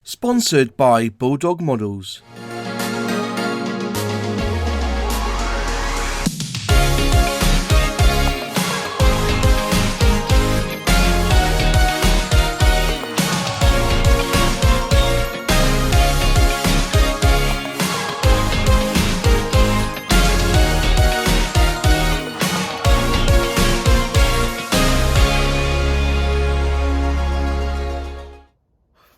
Sponsored by Bulldog Models.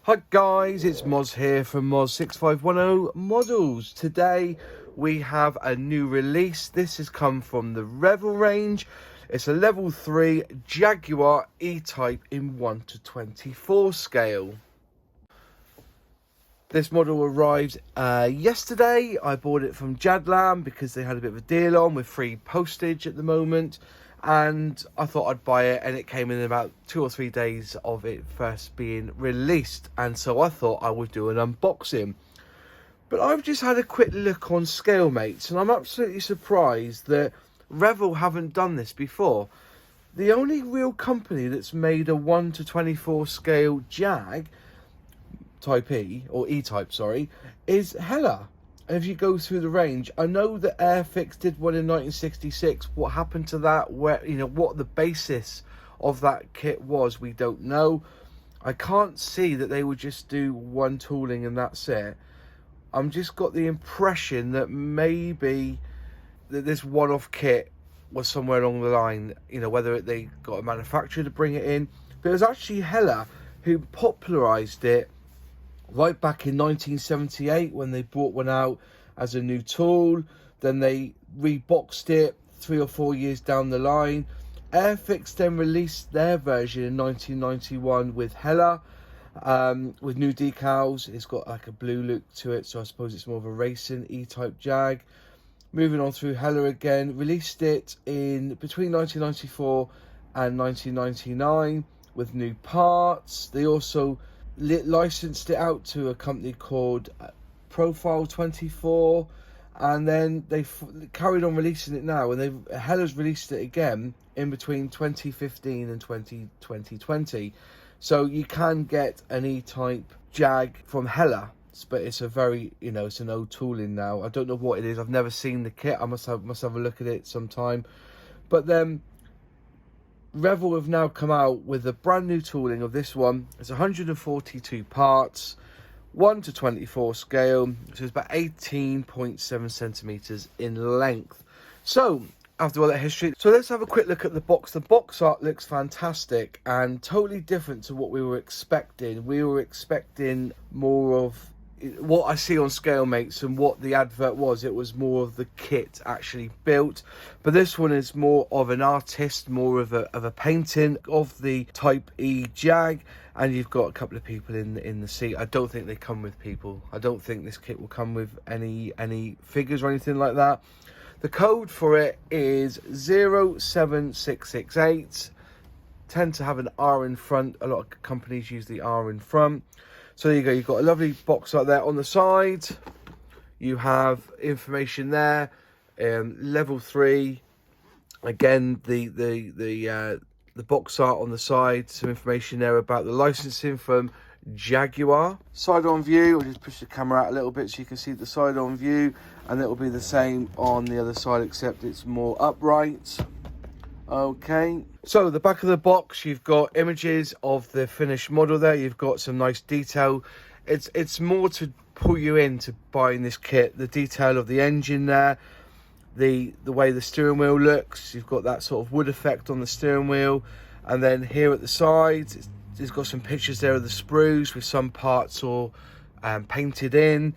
Hi guys, it's Moz here from Moz6510 Models. Today we have a new release. This has come from the Revell range. It's a level 3 Jaguar E-Type in 1:24 scale. This model arrived yesterday. I bought it from Jaguar because they had a bit of a deal on with free postage at the moment. And I thought I'd buy it, and it came in about 2 or 3 days of it first being released, and so I thought I would do an unboxing. But I've just had a quick look on ScaleMates, and I'm absolutely surprised that Revell haven't done this before. The only real company that's made a 1:24 scale Jag Type E, or E-Type, sorry, is Hella. And if you go through the range, I know that Airfix did one in 1966. What happened to that? Where, what the basis of that kit was, we don't know. I can't see that they would just do one tooling and that's it. I'm just got the impression that maybe that this one-off kit was somewhere along the line. Whether they got a manufacturer to bring it in, but it was actually Hella who popularised it right back in 1978 when they brought one out as a new tool. Then they reboxed it 3 or 4 years down the line. Airfix then released their version in 1991 with Hella, with new decals. It's got like a blue look to it, so I suppose it's more of a racing E-Type Jag. Moving on through Hella again, released it in between 1994 and 1999 with new parts. They also licensed it out to a company called Profile 24, and then they carried on releasing it now, and Hella's released it again in between 2015 and 2020. So you can get an E-Type Jag from Hella, but it's a very, it's an old tooling now. I don't know what it is. I've never seen the kit. I must have a look at it sometime. But then Revell have now come out with a brand new tooling of this one. It's 142 parts, 1:24 scale, so it's about 18.7 centimeters in length. So after all that history, so let's have a quick look at the box. The box art looks fantastic and totally different to what we were expecting. We were expecting more of what I see on ScaleMates and what the advert was. It was more of the kit actually built, but this one is more of an artist, more of a painting of the Type E Jag, and you've got a couple of people in the seat. I don't think they come with people. I don't think this kit will come with any figures or anything like that. The code for it is 07668. Tend to have an R in front. A lot of companies use the R in front. So there you go, you've got a lovely box right there. On the side, you have information there. Level 3, again, the box art on the side, some information there about the licensing from Jaguar. Side-on view, I'll just push the camera out a little bit so you can see the side-on view, and it will be the same on the other side, except it's more upright. Okay, so the back of the box, you've got images of the finished model there. You've got some nice detail. It's more to pull you into buying this kit. The detail of the engine there, the way the steering wheel looks. You've got that sort of wood effect on the steering wheel, and then here at the sides, it's got some pictures there of the sprues with some parts all painted in.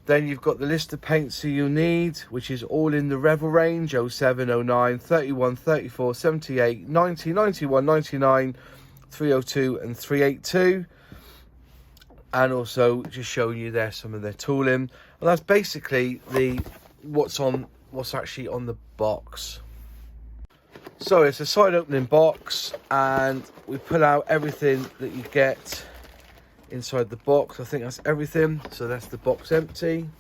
Then you've got the list of paints that you'll need, which is all in the Revell range: 07, 09, 31, 34, 78, 90, 91, 99, 302 and 382. And also just showing you there some of their tooling. And that's basically what's actually on the box. So it's a side opening box, and we pull out everything that you get inside the box. I think that's everything. So that's the box empty.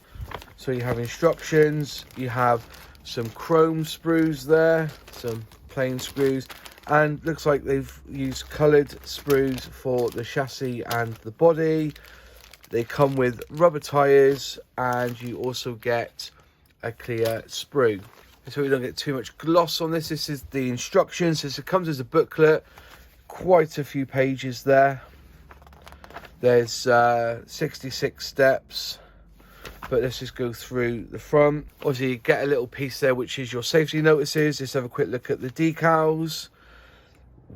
So you have instructions, you have some chrome sprues there, some plain screws, and looks like they've used coloured sprues for the chassis and the body. They come with rubber tyres, and you also get a clear sprue. So we don't get too much gloss on this. This is the instructions. This comes as a booklet, quite a few pages there. There's 66 steps, but let's just go through the front. Obviously, you get a little piece there, which is your safety notices. Let's have a quick look at the decals.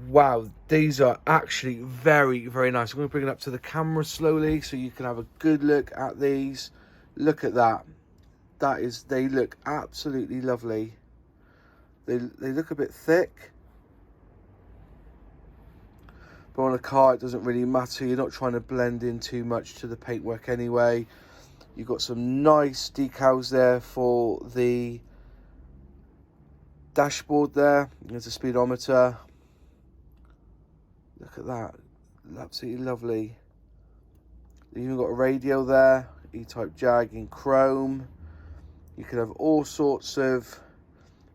Wow, these are actually very, very nice. I'm going to bring it up to the camera slowly so you can have a good look at these. Look at that. They look absolutely lovely. They look a bit thick, but on a car it doesn't really matter. You're not trying to blend in too much to the paintwork anyway. You've got some nice decals there for the dashboard there. There's a speedometer. Look at that, absolutely lovely. You've even got a radio there, E-Type Jag in chrome. You can have all sorts of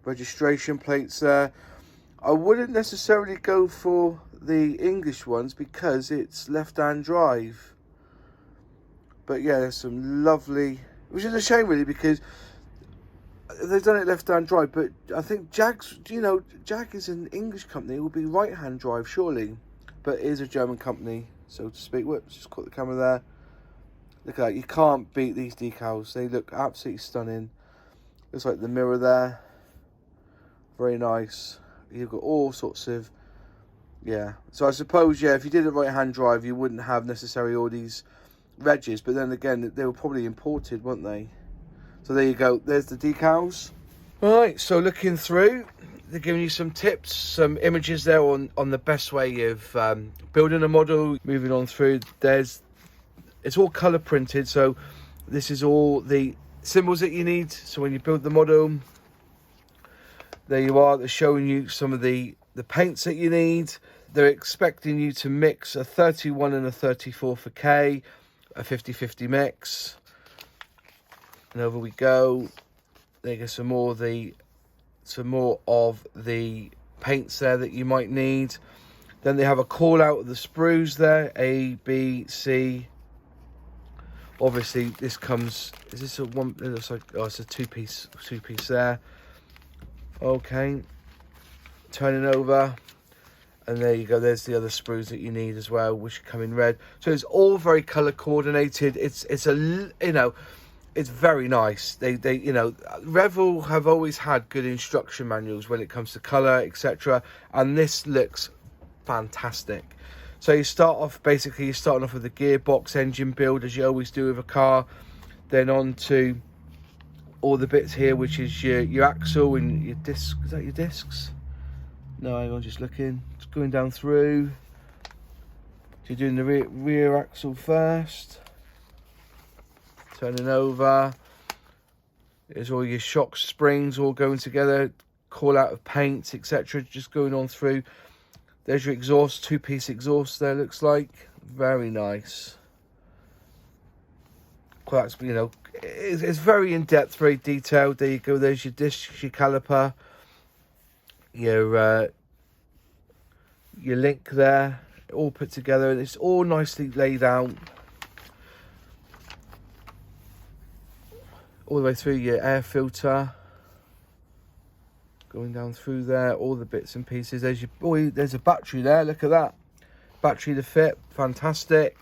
registration plates there. I wouldn't necessarily go for the English ones because it's left-hand drive. But yeah, there's some lovely, which is a shame really, because they've done it left-hand drive, but I think Jag's, Jag is an English company. It will be right-hand drive surely. But it is a German company, so to speak. Whoops, just caught the camera there. Look at that, you can't beat these decals. They look absolutely stunning. Looks like the mirror there. Very nice. You've got all sorts of, yeah. So I suppose, yeah, if you did a right-hand drive, you wouldn't have necessarily all these regs. But then again, they were probably imported, weren't they? So there you go. There's the decals. All right, so looking through, they're giving you some tips, some images there on the best way of building a model. Moving on through, it's all color printed, so this is all the symbols that you need. So when you build the model, there you are. They're showing you some of the paints that you need. They're expecting you to mix a 31 and a 34 for K, a 50-50 mix. And over we go. There goes some more of the paints there that you might need. Then they have a call out of the sprues there, A, B, C. Obviously this comes, is this a one, it looks like, oh, it's a two piece there. Okay, turning over, and there you go, there's the other sprues that you need as well, which come in red. So it's all very color coordinated. It's very nice. They Revell have always had good instruction manuals when it comes to color, etc. And this looks fantastic. So you start off, basically you're starting off with the gearbox engine build, as you always do with a car. Then on to all the bits here, which is your axle and your disc. Is that your discs? No, hang on, just looking. It's going down through. So you're doing the rear axle first. Turning over. There's all your shock springs all going together. Call out of paints, etc. Just going on through. There's your exhaust, two-piece exhaust there, looks like. Very nice. Quite, it's very in-depth, very detailed. There you go, there's your disc, your caliper. Your link there, all put together. And it's all nicely laid out. All the way through your air filter. Going down through there, all the bits and pieces. There's a battery there. Look at that, battery to fit. Fantastic.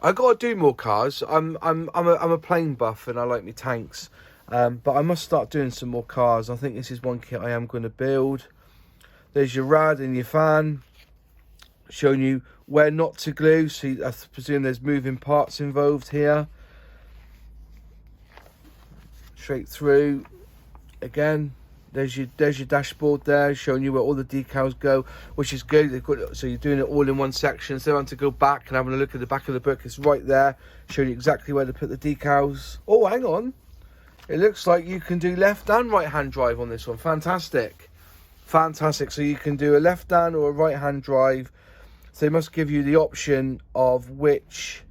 I gotta do more cars. I'm a plane buff and I like my tanks, but I must start doing some more cars. I think this is one kit I am going to build. There's your rad and your fan, showing you where not to glue. So I presume there's moving parts involved here. Straight through again. There's your dashboard there, showing you where all the decals go, which is good. So you're doing it all in one section. So I want to go back and having a look at the back of the book. It's right there, showing you exactly where to put the decals. Oh, hang on. It looks like you can do left and right hand drive on this one. Fantastic. Fantastic. So you can do a left hand or a right hand drive. So they must give you the option of which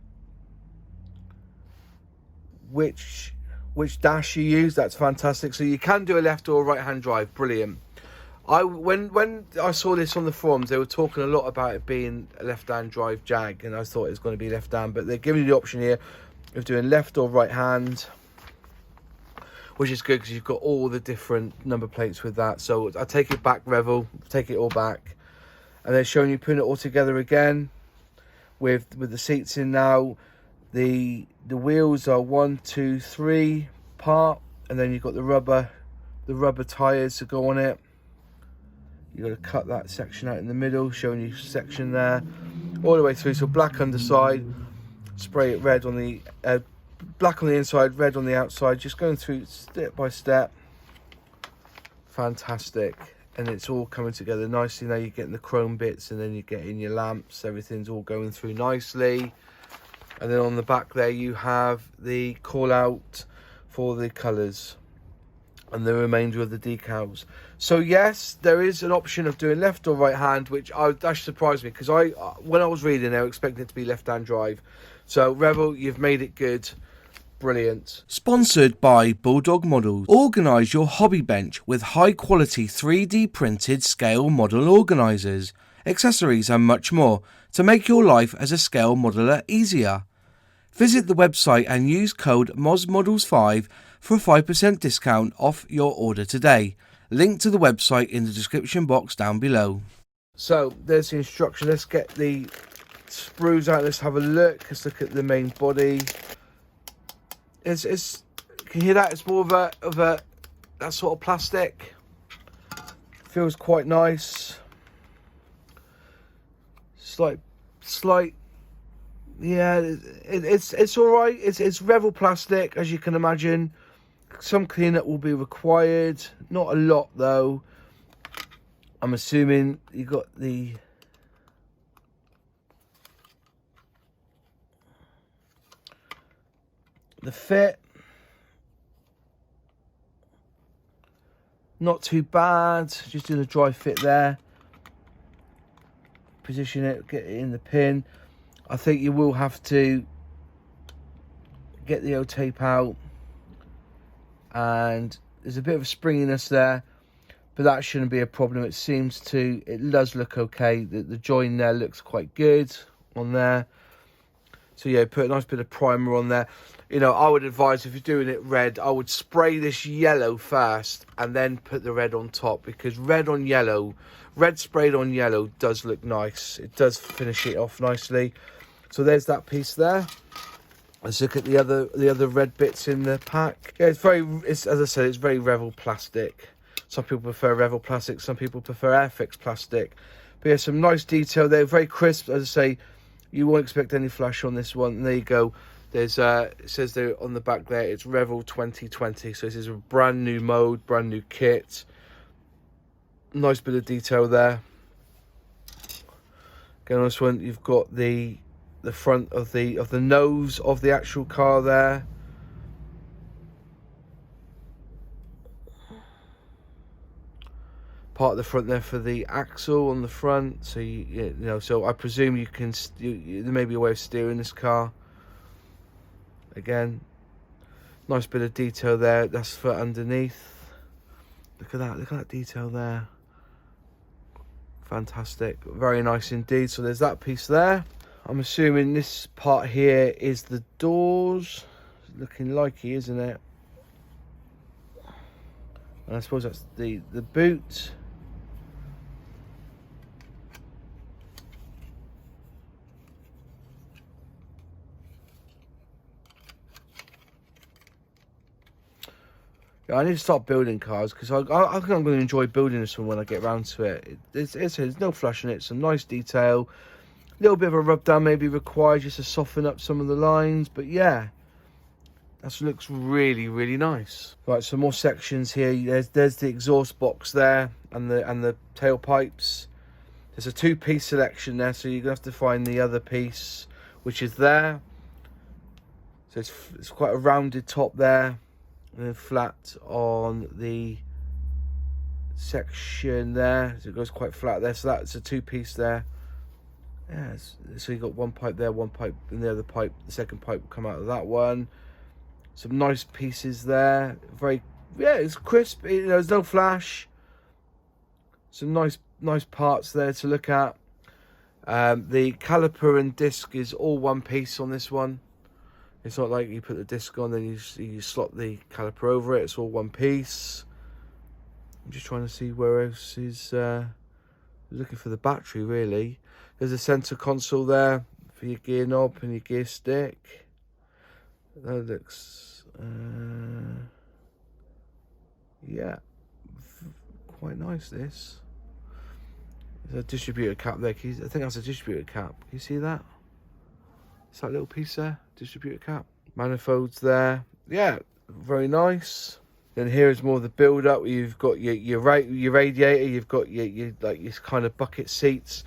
dash you use. That's fantastic. So you can do a left or a right hand drive. Brilliant. When I saw this on the forums, they were talking a lot about it being a left-hand drive Jag, and I thought it was going to be left-hand, but they're giving you the option here of doing left or right hand, which is good because you've got all the different number plates with that. So I take it back, Revell, take it all back, and they're showing you putting it all together again with the seats in now. The wheels are 1, 2, 3 part, and then you've got the rubber tires to go on it. You've got to cut that section out in the middle, showing you section there, all the way through. So black underside, spray it red on the, black on the inside, red on the outside, just going through step by step. Fantastic. And it's all coming together nicely. Now you're getting the chrome bits, and then you're getting your lamps, everything's all going through nicely. And then on the back there you have the call out for the colours and the remainder of the decals. So yes, there is an option of doing left or right hand, which that surprised me, because when I was reading, I was expecting it to be left hand drive. So Revell, you've made it good. Brilliant. Sponsored by Bulldog Models. Organise your hobby bench with high quality 3D printed scale model organisers, accessories and much more to make your life as a scale modeler easier. Visit the website and use code MOZModels5 for a 5% discount off your order today. Link to the website in the description box down below. So there's the instruction. Let's get the sprues out. Let's have a look. Let's look at the main body. It's can you hear that? It's more of a that sort of plastic. Feels quite nice. Slight. Yeah, it's all right. It's Revell plastic, as you can imagine. Some cleanup will be required. Not a lot though. I'm assuming you got the fit. Not too bad. Just doing a dry fit there. Position it, get it in the pin. I think you will have to get the old tape out, and there's a bit of a springiness there, but that shouldn't be a problem. It does look okay. The join there looks quite good on there. So yeah, put a nice bit of primer on there. You know, I would advise, if you're doing it red, I would spray this yellow first and then put the red on top, because red sprayed on yellow does look nice. It does finish it off nicely. So there's that piece there. Let's look at the other red bits in the pack. Yeah, as I said, it's very Revell plastic. Some people prefer Revell plastic, some people prefer Airfix plastic. But yeah, some nice detail there, very crisp. As I say, you won't expect any flash on this one. And there you go. There's it says there on the back there, it's Revell 2020. So this is a brand new mode, brand new kit. Nice bit of detail there. Again, on this one, you've got the front of the nose of the actual car there. Part of the front there for the axle on the front. So you know, so I presume you can there may be a way of steering this car. Again, nice bit of detail there. That's for underneath. Look at that detail there. Fantastic, very nice indeed. So there's that piece there. I'm assuming this part here is the doors. It's looking likey, isn't it? And I suppose that's the boot. Yeah, I need to start building cars, because I think I'm going to enjoy building this one when I get around to it. There's no flash in it, some nice detail. A little bit of a rub down may be required just to soften up some of the lines, but yeah, that looks really, really nice. Right, some more sections here. There's the exhaust box there, and the tailpipes. There's a two-piece selection there, so you're gonna have to find the other piece, which is there. So it's quite a rounded top there, and then flat on the section there. So it goes quite flat there. So that's a two-piece there. Yeah, so you've got one pipe there, one pipe, and the other pipe, the second pipe will come out of that one. Some nice pieces there. Yeah, it's crisp. There's no flash. Some nice parts there to look at. The caliper and disc is all one piece on this one. It's not like you put the disc on, then you slot the caliper over it. It's all one piece. I'm just trying to see where else is... looking for the battery, really. There's a center console there for your gear knob and your gear stick. That looks... yeah, quite nice, this. There's a distributor cap there. I think that's a distributor cap. Can you see that? It's that little piece there, distributor cap. Manifolds there. Yeah, very nice. Then here is more of the build up. You've got your radiator. You've got your kind of bucket seats,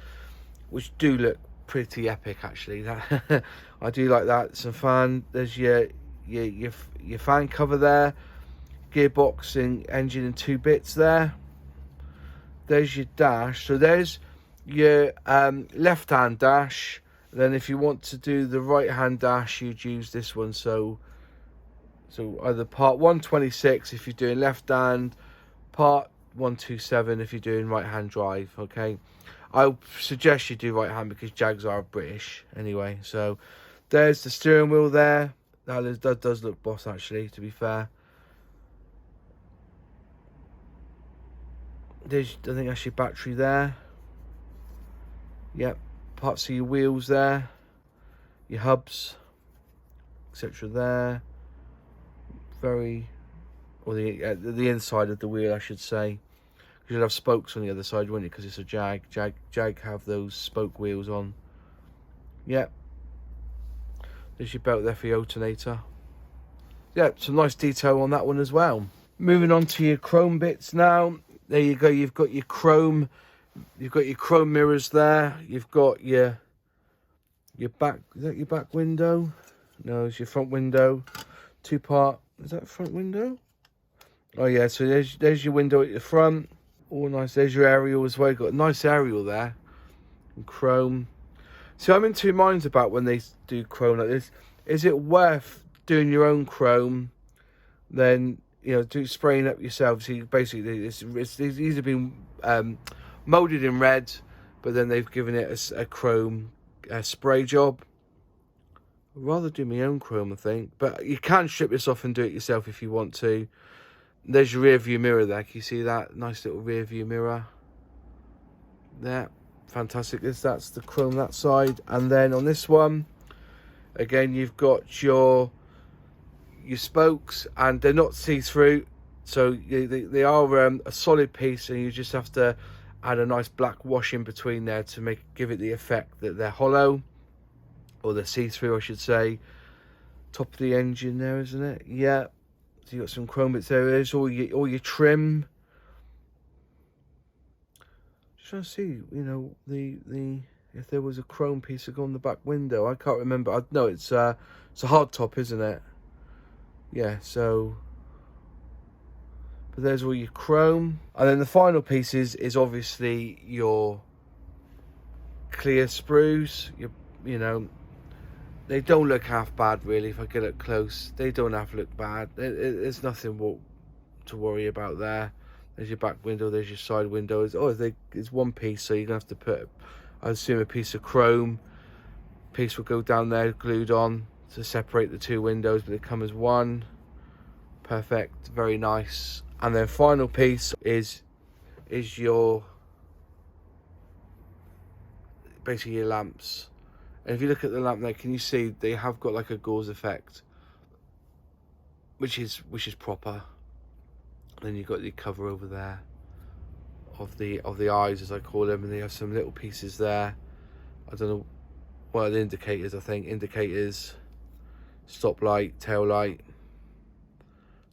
which do look pretty epic actually. That I do like that. Some fan. There's your fan cover there. Gearbox and engine in 2 bits there. There's your dash. So there's your left hand dash. Then if you want to do the right hand dash, you'd use this one. So either part 126 if you're doing left hand, part 127 if you're doing right hand drive. Okay, I suggest you do right hand because Jags are British anyway. So there's the steering wheel there. That does look boss actually, to be fair. There's, I think that's your battery there. Yep, parts of your wheels there, your hubs, etc. there. Very, or the inside of the wheel, I should say. You'll have spokes on the other side, won't you? Because it's a Jag. Jag have those spoke wheels on. Yep. There's your belt there for your alternator. Yeah, some nice detail on that one as well. Moving on to your chrome bits now. There you go. You've got your chrome mirrors there. You've got your back. Is that your back window? No, it's your front window. 2-part. Is that front window? Oh yeah. So there's your window at the front. All nice. There's your aerial as well. You've got a nice aerial there. And chrome. So I'm in 2 minds about when they do chrome like this. Is it worth doing your own chrome? Then, you know, do spraying up yourself. So basically, it's either been molded in red, but then they've given it a chrome spray job. I'd rather do my own chrome, I think. But you can strip this off and do it yourself if you want to. There's your rear view mirror there. Can you see that? Nice little rear view mirror. There. Fantastic. That's the chrome that side. And then on this one, again, you've got your spokes, and they're not see-through. So they are a solid piece, and you just have to add a nice black wash in between there to give it the effect that they're hollow. Or they're see-through, I should say. Top of the engine there, isn't it? Yeah. So you got some chrome bits there. There's all your trim. Just trying to see, you know, the if there was a chrome piece on the back window. I can't remember. No, it's a hard top, isn't it? Yeah. So, but there's all your chrome, and then the final piece is obviously your clear sprues. You know. They don't look half bad, really. If I get up close, they don't have to look bad. There's nothing to worry about there. There's your back window. There's your side windows. It's one piece, so you're gonna have to put, I assume, a piece of chrome. Piece will go down there, glued on to separate the 2 windows, but they come as one. Perfect, very nice. And then final piece is your basically your lamps. And if you look at the lamp there, can you see they have got like a gauze effect, which is proper. And then you've got the cover over there of the eyes, as I call them, and they have some little pieces there. I don't know, well, the indicators, I think, indicators, stop light, tail light.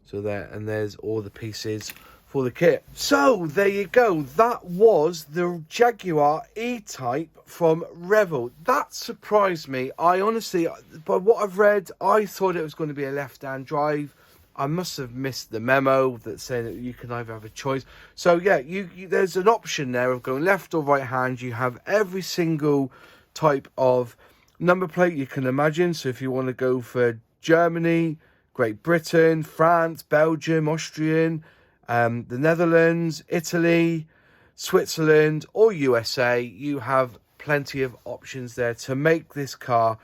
So there, and there's all the pieces for the kit. So there you go. That was the Jaguar E-Type from Revell. That surprised me. I honestly, by what I've read, I thought it was going to be a left-hand drive. I must have missed the memo that's saying that you can either have a choice. So yeah, there's an option there of going left or right hand. You have every single type of number plate you can imagine. So if you want to go for Germany, Great Britain, France, Belgium, Austrian, the Netherlands, Italy, Switzerland or USA, you have plenty of options there to make this car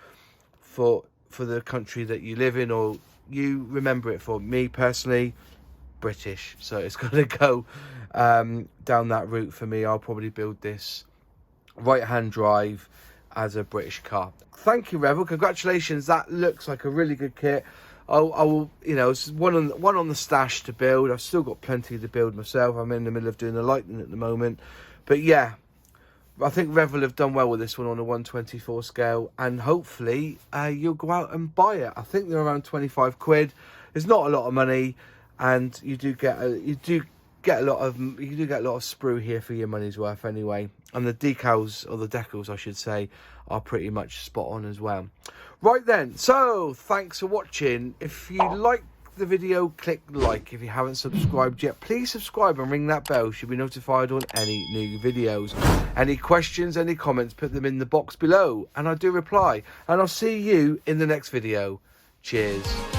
for the country that you live in or you remember it for. Me personally, British, so it's going to go down that route for me. I'll probably build this right-hand drive as a British car. Thank you, Revell. Congratulations. That looks like a really good kit. I will, you know, it's one on the stash to build. I've still got plenty to build myself. I'm in the middle of doing the Lightning at the moment. But yeah, I think Revell have done well with this one on a 1/24 scale. And hopefully you'll go out and buy it. I think they're around 25 quid. It's not a lot of money. And you do get a lot of sprue here for your money's worth anyway. And the decals, or the decals I should say, are pretty much spot on as well. Right then, so thanks for watching. If you like the video, click like. If you haven't subscribed yet, please subscribe and ring that bell. You should be notified on any new videos. Any questions, any comments, put them in the box below and I do reply. And I'll see you in the next video. Cheers.